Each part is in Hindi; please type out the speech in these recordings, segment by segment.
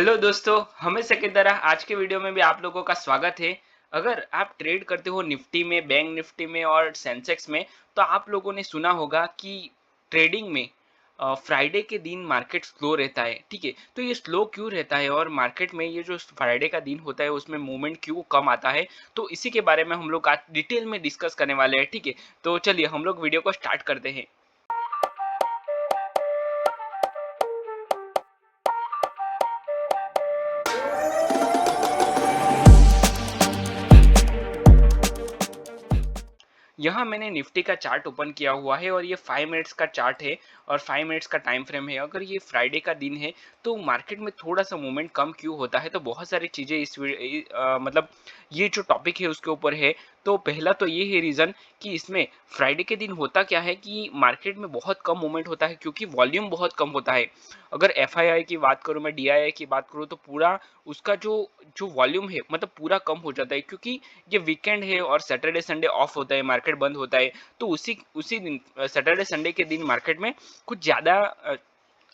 हेलो दोस्तों, हमेशा की तरह आज के वीडियो में भी आप लोगों का स्वागत है। अगर आप ट्रेड करते हो निफ्टी में, बैंक निफ्टी में और सेंसेक्स में, तो आप लोगों ने सुना होगा कि ट्रेडिंग में फ्राइडे के दिन मार्केट स्लो रहता है। ठीक है, तो ये स्लो क्यों रहता है और मार्केट में ये जो फ्राइडे का दिन होता है उसमें मूवमेंट क्यों कम आता है, तो इसी के बारे में हम लोग आज डिटेल में डिस्कस करने वाले हैं। ठीक है, तो चलिए हम लोग वीडियो को स्टार्ट करते हैं। यहाँ मैंने निफ्टी का चार्ट ओपन किया हुआ है और ये 5 मिनट्स का चार्ट है और 5 मिनट्स का टाइम फ्रेम है। अगर ये फ्राइडे का दिन है तो मार्केट में थोड़ा सा मूवमेंट कम क्यों होता है, तो बहुत सारी चीज़ें मतलब ये जो टॉपिक है उसके ऊपर है। तो पहला तो ये है रीज़न कि इसमें फ्राइडे के दिन होता क्या है कि मार्केट में बहुत कम मूवमेंट होता है क्योंकि वॉल्यूम बहुत कम होता है। अगर एफआईआई की बात करूँ, मैं डीआईआई की बात करूँ, तो पूरा उसका जो जो वॉल्यूम है मतलब पूरा कम हो जाता है क्योंकि ये वीकेंड है और सैटरडे संडे ऑफ होता है, मार्केट बंद होता है। तो उसी उसी दिन सैटरडे संडे के दिन मार्केट में कुछ ज़्यादा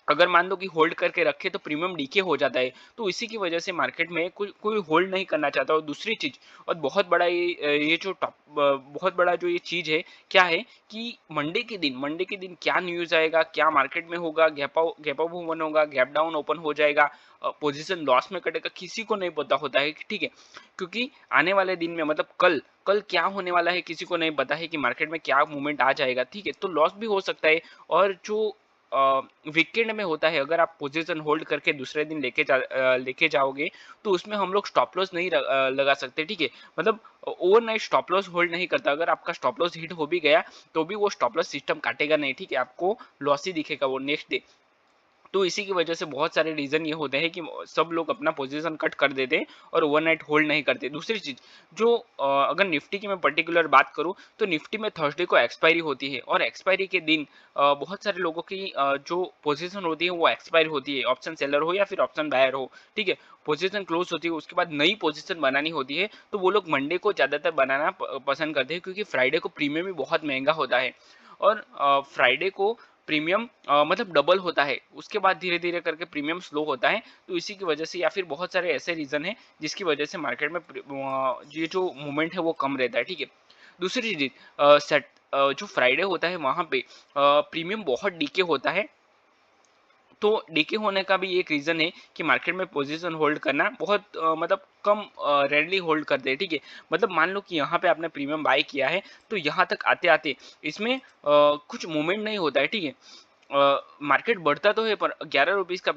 अगर मान लो कि होल्ड करके रखे तो प्रीमियम डीके हो जाता है। तो इसी की वजह से मार्केट में कोई होल्ड नहीं करना चाहता। और दूसरी चीज़ और बहुत बड़ा ये जो बहुत बड़ा जो ये चीज़ है क्या है कि मंडे के दिन क्या न्यूज़ आएगा, क्या मार्केट में होगा, गैप अप ओपन होगा, गैप डाउन ओपन हो जाएगा, पोजीशन लॉस में कटेगा, किसी को नहीं पता होता है। ठीक है, क्योंकि आने वाले दिन में मतलब कल कल क्या होने वाला है किसी को नहीं पता है कि मार्केट में क्या मूवमेंट आ जाएगा। ठीक है, तो लॉस भी हो सकता है। और जो वीकेंड में होता है, अगर आप पोजीशन होल्ड करके दूसरे दिन लेके जाओगे तो उसमें हम लोग स्टॉप लॉस नहीं लगा सकते। ठीक है, मतलब ओवरनाइट स्टॉप लॉस होल्ड नहीं करता। अगर आपका स्टॉप लॉस हिट हो भी गया तो भी वो स्टॉप लॉस सिस्टम काटेगा नहीं। ठीक है, आपको लॉस ही दिखेगा वो नेक्स्ट डे। तो इसी की वजह से बहुत सारे रीज़न ये होते हैं कि सब लोग अपना पोजीशन कट कर देते हैं और ओवरनाइट होल्ड नहीं करते। दूसरी चीज़ जो अगर निफ्टी की मैं पर्टिकुलर बात करूँ तो निफ्टी में थर्सडे को एक्सपायरी होती है और एक्सपायरी के दिन बहुत सारे लोगों की जो पोजीशन होती है वो एक्सपायर होती है, ऑप्शन सेलर हो या फिर ऑप्शन बायर हो। ठीक है, पोजीशन क्लोज होती है, उसके बाद नई पोजीशन बनानी होती है, तो वो लोग मंडे को ज़्यादातर बनाना पसंद करते हैं क्योंकि फ्राइडे को प्रीमियम भी बहुत महंगा होता है। और फ्राइडे को प्रीमियम मतलब डबल होता है, उसके बाद धीरे-धीरे करके प्रीमियम स्लो होता है। तो इसी की वजह से या फिर बहुत सारे ऐसे रीज़न हैं जिसकी वजह से मार्केट में ये जो मूवमेंट है वो कम रहता है। ठीक है, दूसरी चीज़ जो फ्राइडे होता है वहाँ पे प्रीमियम बहुत डीके होता है। तो डीके होने का भी एक रीज़न है कि मार्केट में पोजीशन होल्ड करना बहुत मतलब कम रेयरली होल्ड करते हैं। ठीक है, मतलब मान लो कि यहाँ पे आपने प्रीमियम बाय किया है तो यहाँ तक आते-आते इसमें कुछ मूवमेंट नहीं होता है। ठीक है, मार्केट बढ़ता तो है पर 11 रुपीज़ का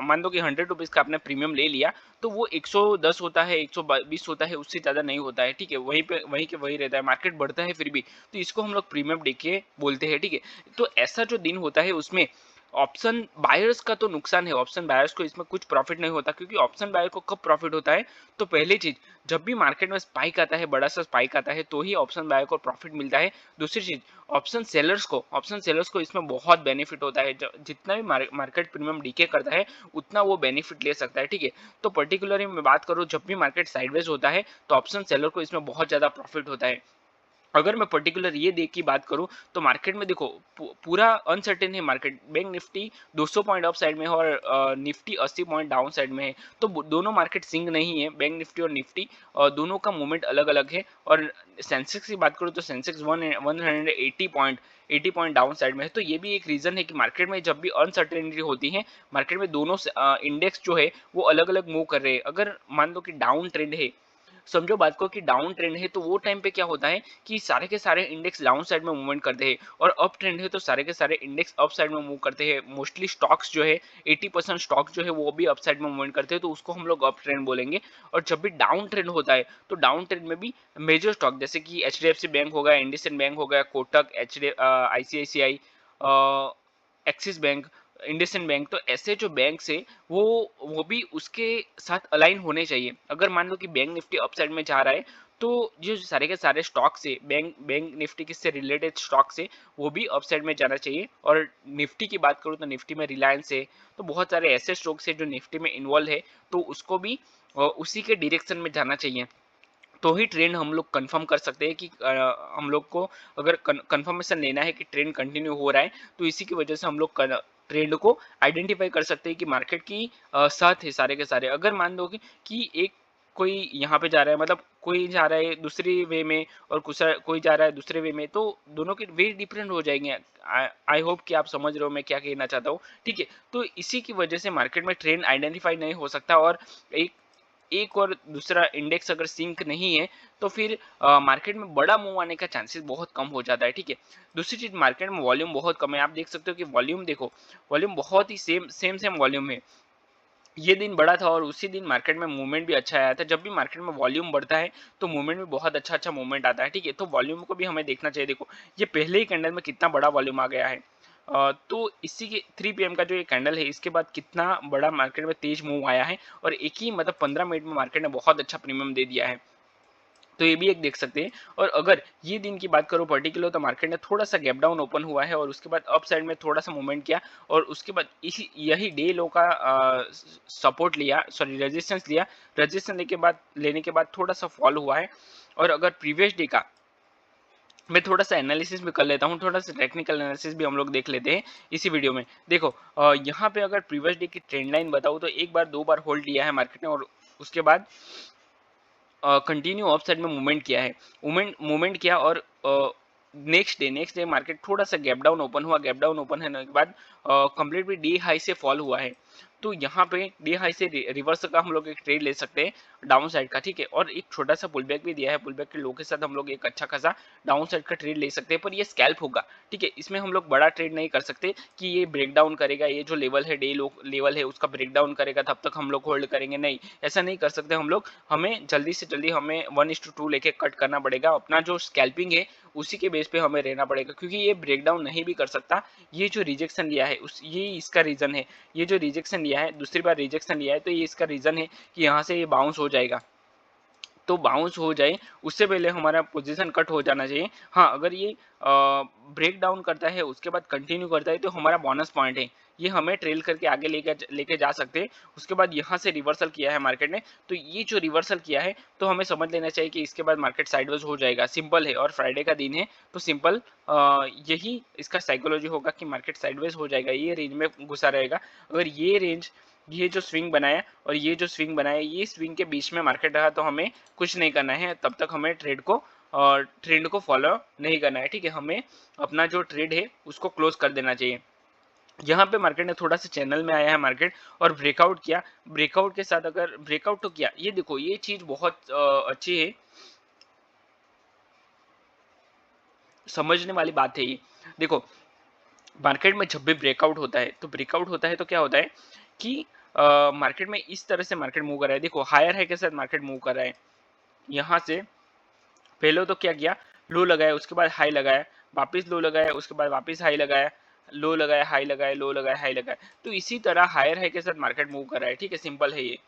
मान लो कि 100 रुपीज़ का आपने प्रीमियम ले लिया तो वो 110 होता है, 120 होता है, उससे ज़्यादा नहीं होता है। ठीक है, वहीं पे वहीं के वहीं रहता है, मार्केट बढ़ता है फिर भी। तो इसको हम लोग प्रीमियम डीके बोलते हैं। ठीक है, तो ऐसा जो दिन होता है उसमें ऑप्शन बायर्स का तो नुकसान है, ऑप्शन बायर्स को इसमें कुछ प्रॉफिट नहीं होता क्योंकि ऑप्शन बायर को कब प्रॉफिट होता है, तो पहली चीज जब भी मार्केट में स्पाइक आता है, बड़ा सा स्पाइक आता है, तो ही ऑप्शन बायर को प्रॉफिट मिलता है। दूसरी चीज ऑप्शन सेलर्स को इसमें बहुत बेनिफिट होता है। जितना भी मार्केट प्रीमियम डीके करता है उतना वो बेनिफिट ले सकता है। ठीक है, तो पर्टिकुलरली मैं बात करूँ, जब भी मार्केट साइडवेज होता है तो ऑप्शन सेलर को इसमें बहुत ज्यादा प्रॉफिट होता है। अगर मैं पर्टिकुलर ये डे की बात करूं तो मार्केट में देखो पूरा अनसर्टेन है market. Bank Nifty 200 point up side में है और निफ्टी 80 पॉइंट डाउन साइड में है। तो दोनों मार्केट सिंक नहीं है, बैंक निफ्टी और निफ्टी दोनों का मूवमेंट अलग अलग है। और सेंसेक्स की बात करूं तो सेंसेक्स 180 पॉइंट डाउन साइड में है। तो ये भी एक रीजन है कि मार्केट में जब भी अनसर्टेनिटी होती है, मार्केट में दोनों इंडेक्स जो है वो अलग अलग मूव कर रहे हैं। अगर मान लो कि डाउन ट्रेंड है, समझो बात को कि डाउन ट्रेंड है, तो वो टाइम पे क्या होता है कि सारे के सारे इंडेक्स डाउन साइड में मूवमेंट करते हैं। और अप ट्रेंड है तो सारे के सारे इंडेक्स अप साइड में मूव करते हैं। मोस्टली स्टॉक्स जो है 80% स्टॉक जो है वो भी अप साइड में मूवमेंट करते हैं, तो उसको हम लोग अप ट्रेंड बोलेंगे। और जब भी डाउन ट्रेंड होता है तो डाउन ट्रेंड में भी मेजर स्टॉक जैसे कि एचडीएफसी बैंक हो गया, इंडसइंड बैंक हो गया, Kotak, ICICI, axis bank, IndusInd bank, तो ऐसे जो बैंक है वो वो भी उसके साथ अलाइन होने चाहिए। अगर मान लो कि बैंक निफ्टी अपसाइड में जा रहा है तो जो सारे के सारे स्टॉक्स है, बैंक बैंक निफ्टी किससे रिलेटेड स्टॉक्स है, वो भी अपसाइड में जाना चाहिए। और निफ्टी की बात करूँ तो निफ्टी में रिलायंस है, तो बहुत सारे ऐसे स्टॉक्स है जो निफ्टी में इन्वॉल्व है, तो उसको भी उसी के डायरेक्शन में जाना चाहिए। तो ही ट्रेंड हम लोग कंफर्म कर सकते हैं कि हम लोग को अगर कंफर्मेशन लेना है कि ट्रेंड कंटिन्यू हो रहा है, तो इसी की वजह से हम लोग ट्रेंड को आइडेंटिफाई कर सकते हैं कि मार्केट की साथ है सारे के सारे। अगर मान लो कि एक कोई यहाँ पे जा रहा है, मतलब कोई जा रहा है दूसरी वे में और कोई जा रहा है दूसरे वे में, तो दोनों के वे डिफरेंट हो जाएंगे। आई होप कि आप समझ रहे हो मैं क्या कहना चाहता हूँ, ठीक है। तो इसी की वजह से मार्केट में ट्रेंड आइडेंटिफाई नहीं हो सकता, और एक एक और दूसरा इंडेक्स अगर सिंक नहीं है तो फिर मार्केट में बड़ा मूव आने का चांसेस बहुत कम हो जाता है, ठीक है। दूसरी चीज, मार्केट में वॉल्यूम बहुत कम है। आप देख सकते हो कि वॉल्यूम देखो, वॉल्यूम बहुत ही सेम वॉल्यूम है। ये दिन बड़ा था और उसी दिन मार्केट में मूवमेंट भी अच्छा आया था। जब भी मार्केट में वॉल्यूम बढ़ता है तो मूवमेंट में बहुत अच्छा मूवमेंट आता है, ठीक है। तो वॉल्यूम को भी हमें देखना चाहिए। देखो ये पहले ही कैंडल में कितना बड़ा वॉल्यूम आ गया है। तो इसी के 3 पीएम का जो ये कैंडल है, इसके बाद कितना बड़ा मार्केट में तेज मूव आया है, और एक ही मतलब 15 मिनट में मार्केट ने बहुत अच्छा प्रीमियम दे दिया है। तो ये भी एक देख सकते हैं। और अगर ये दिन की बात करो पर्टिकुलर, तो मार्केट ने थोड़ा सा गैप डाउन ओपन हुआ है और उसके बाद अप साइड में थोड़ा सा मूवमेंट किया, और उसके बाद इसी यही डे लो का सपोर्ट लिया, सॉरी रेजिस्टेंस लिया। लेने के बाद थोड़ा सा फॉल हुआ है। और अगर प्रीवियस डे का मैं थोड़ा सा एनालिसिस भी कर लेता हूँ, थोड़ा सा टेक्निकल एनालिसिस भी हम लोग देख लेते हैं इसी वीडियो में। देखो यहाँ पे अगर प्रीवियस डे की ट्रेंड लाइन बताऊँ, तो एक बार दो बार होल्ड लिया है मार्केट ने, और उसके बाद कंटिन्यू अप साइड में मूवमेंट किया है। मूवमेंट किया, और नेक्स्ट डे मार्केट थोड़ा सा गैप डाउन ओपन हुआ। गैप डाउन ओपन होने के बाद कंप्लीट भी डी हाई से फॉल हुआ है। तो यहाँ पे डी हाई से रिवर्स का हम लोग एक ट्रेड ले सकते हैं डाउन साइड का, ठीक है। और एक छोटा सा पुल बैक भी दिया है, पुल बैक के लो के साथ हम लोग एक अच्छा खासा डाउन साइड का ट्रेड ले सकते हैं, पर ये स्कैल्प होगा, ठीक है। इसमें हम लोग बड़ा ट्रेड नहीं कर सकते कि ये ब्रेक डाउन करेगा, ये जो लेवल है डे लेवल है उसका ब्रेक डाउन करेगा तब तक हम लोग होल्ड करेंगे, नहीं, ऐसा नहीं कर सकते हम लोग। हमें जल्दी से जल्दी हमें 1:2 लेके कट करना पड़ेगा। अपना जो स्कैल्पिंग है उसी के बेस पे हमें रहना पड़ेगा, क्योंकि ये ब्रेक डाउन नहीं भी कर सकता। ये जो रिजेक्शन लिया है ये इसका रीजन है। ये जो रिजेक्शन लिया है, दूसरी बार रिजेक्शन लिया है, तो ये इसका रीजन है कि यहाँ से ये बाउंस हो जाएगा। तो बाउंस हो जाए उससे पहले हमारा पोजीशन कट हो जाना चाहिए। हाँ, अगर ये ब्रेक डाउन करता है उसके बाद कंटिन्यू करता है तो हमारा बोनस पॉइंट है, ये हमें ट्रेल करके आगे लेके जा सकते हैं। उसके बाद यहाँ से रिवर्सल किया है मार्केट ने, तो ये जो रिवर्सल किया है तो हमें समझ लेना चाहिए कि इसके बाद मार्केट साइडवेज हो जाएगा। सिंपल है, और फ्राइडे का दिन है तो सिंपल यही इसका साइकोलॉजी होगा कि मार्केट साइडवेज हो जाएगा, ये रेंज में घुसा रहेगा। अगर ये जो स्विंग बनाया और ये जो स्विंग बनाया, ये स्विंग के बीच में मार्केट रहा तो हमें कुछ नहीं करना है, तब तक हमें ट्रेंड को फॉलो नहीं करना है, ठीक है। हमें अपना जो ट्रेड है उसको क्लोज कर देना चाहिए। यहाँ पे मार्केट ने थोड़ा सा चैनल में आया है मार्केट, और ब्रेकआउट किया। ब्रेकआउट के साथ अगर ब्रेकआउट तो किया, ये देखो ये चीज बहुत अच्छी है, समझने वाली बात है ये। देखो मार्केट में जब भी ब्रेकआउट होता है तो क्या होता है कि मार्केट में इस तरह से मार्केट मूव कर रहा है। देखो हायर हाई के साथ मार्केट मूव कर रहा है। यहाँ से पहले तो क्या किया, लो लगाया, उसके बाद हाई लगाया, वापस लो लगाया, उसके बाद वापस हाई लगाया, लो लगाया, हाई लगाया, लो लगाया, हाई लगाया। तो इसी तरह हायर हाई के साथ मार्केट मूव कर रहा है, ठीक है। सिंपल है ये।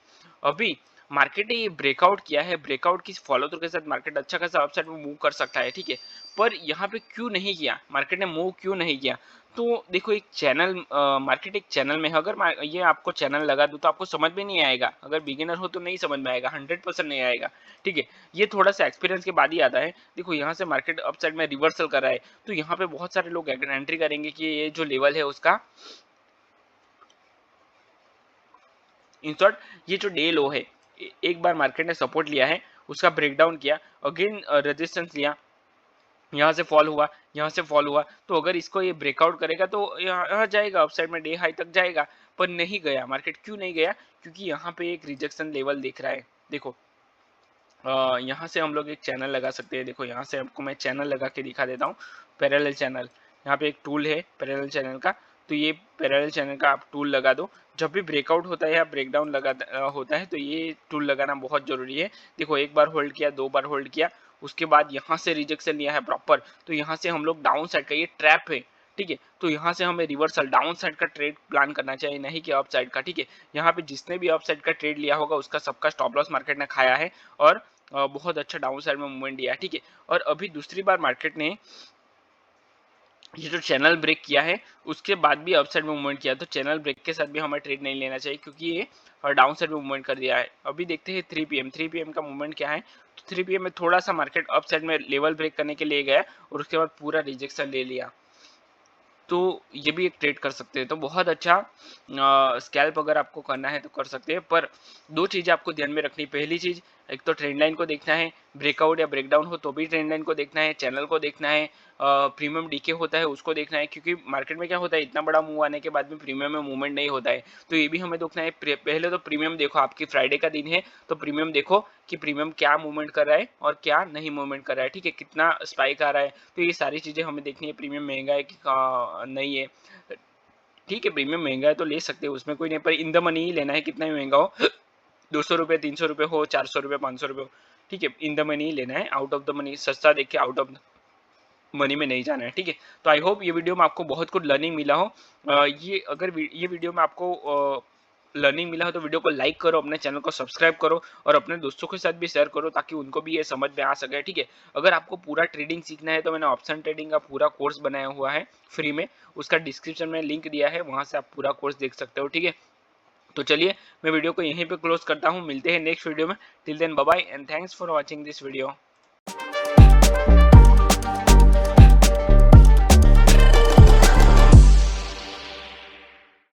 अभी मार्केट ने ये ब्रेकआउट किया है, ब्रेकआउट की फॉलो थ्रू के साथ मार्केट अच्छा खासा अपसाइड में मूव कर सकता है, ठीक है। पर यहाँ पे क्यों नहीं किया मार्केट ने, मूव क्यों नहीं किया? तो देखो एक चैनल, मार्केट एक चैनल में है। अगर ये आपको चैनल लगा दूं तो आपको समझ में नहीं आएगा, अगर बिगिनर हो तो नहीं समझ में आएगा, 100% नहीं आएगा, ठीक है। ये थोड़ा सा एक्सपीरियंस के बाद ही आता है। देखो यहाँ से मार्केट अपसाइड में रिवर्सल कर रहा है, तो यहाँ पे बहुत सारे लोग एंट्री करेंगे कि ये जो लेवल है उसका, इन शॉर्ट ये जो डे लो है, एक बार मार्केट ने सपोर्ट लिया है, उसका ब्रेकडाउन किया, अगेन रेजिस्टेंस लिया, यहाँ से फॉल हुआ, यहाँ से फॉल हुआ, तो अगर इसको ये ब्रेकआउट करेगा तो यहाँ जाएगा अपसाइड में, डे हाई तक जाएगा। पर नहीं गया मार्केट, क्यों नहीं गया? क्योंकि यहाँ पे एक रिजेक्शन लेवल दिख रहा है। देखो यहाँ से हम लोग एक चैनल लगा सकते हैं। देखो यहाँ से आपको मैं चैनल लगा के दिखा देता हूँ, पैरेलल चैनल। यहाँ पे एक टूल है पैरेलल चैनल का, तो ये पैरेलल चैनल का आप टूल लगा दो। जब भी ब्रेकआउट होता है या ब्रेकडाउन होता है तो ये टूल लगाना बहुत जरूरी है। देखो एक बार होल्ड किया, दो बार होल्ड किया, उसके बाद यहाँ से रिजेक्शन लिया है प्रॉपर, तो यहाँ से हम लोग डाउन साइड का, ये ट्रैप है, ठीक है। तो यहाँ से हमें रिवर्सल डाउन साइड का ट्रेड प्लान करना चाहिए, नहीं कि अप साइड का, ठीक है। यहाँ पे जिसने भी अप साइड का ट्रेड लिया होगा उसका सबका स्टॉप लॉस मार्केट ने खाया है, और बहुत अच्छा डाउन साइड में मूवमेंट दिया, ठीक है। और अभी दूसरी बार मार्केट ने ये जो चैनल ब्रेक किया है उसके बाद भी अपसाइड में मूवमेंट किया, तो चैनल ब्रेक के साथ भी हमें ट्रेड नहीं लेना चाहिए, क्योंकि ये डाउन साइड में मूवमेंट कर दिया है। अभी देखते हैं 3 पीएम का मूवमेंट क्या है। तो 3 पीएम में थोड़ा सा मार्केट अप साइड में लेवल ब्रेक करने के लिए गया और उसके बाद पूरा रिजेक्शन ले लिया। तो ये भी एक ट्रेड कर सकते हैं। तो बहुत अच्छा स्कैल्प अगर आपको करना है तो कर सकते हैं, पर दो चीज़ें आपको ध्यान में रखनी। पहली चीज़, एक तो ट्रेंड लाइन को देखना है, ब्रेकआउट या ब्रेकडाउन हो तो भी ट्रेंड लाइन को देखना है, चैनल को देखना है, प्रीमियम डीके होता है उसको देखना है, क्योंकि मार्केट में क्या होता है, इतना बड़ा मूव आने के बाद भी प्रीमियम में मूवमेंट नहीं होता है, तो ये भी हमें देखना है। पहले तो प्रीमियम देखो, आपकी फ्राइडे का दिन है तो प्रीमियम देखो कि प्रीमियम क्या मूवमेंट कर रहा है और क्या नहीं मूवमेंट कर रहा है, ठीक है, कितना स्पाइक आ रहा है, तो ये सारी चीज़ें हमें देखनी है। प्रीमियम महंगा है कि नहीं है, ठीक है, प्रीमियम महंगा है तो ले सकते हो, उसमें कोई नहीं, पर इन द मनी ही लेना है, कितना ही महंगा हो, 200 रुपये, 300 रुपये हो, 400 रुपये, 500 रुपये हो, ठीक है, इन द मनी ही लेना है, आउट ऑफ द मनी सस्ता देख के आउट ऑफ मनी में नहीं जाना है, ठीक है। तो आई होप ये वीडियो में आपको बहुत कुछ लर्निंग मिला हो। ये अगर ये वीडियो में आपको लर्निंग मिला हो तो वीडियो को लाइक करो, अपने चैनल को सब्सक्राइब करो और अपने दोस्तों के साथ भी शेयर करो ताकि उनको भी ये समझ में आ सके, ठीक है। अगर आपको पूरा ट्रेडिंग सीखना है तो मैंने ऑप्शन ट्रेडिंग का पूरा कोर्स बनाया हुआ है फ्री में, उसका डिस्क्रिप्शन में लिंक दिया है, वहां से आप पूरा कोर्स देख सकते हो, ठीक है। तो चलिए, मैं वीडियो को यहीं पे क्लोज करता हूँ, मिलते हैं नेक्स्ट वीडियो में। Till then bye bye and thanks for watching this video.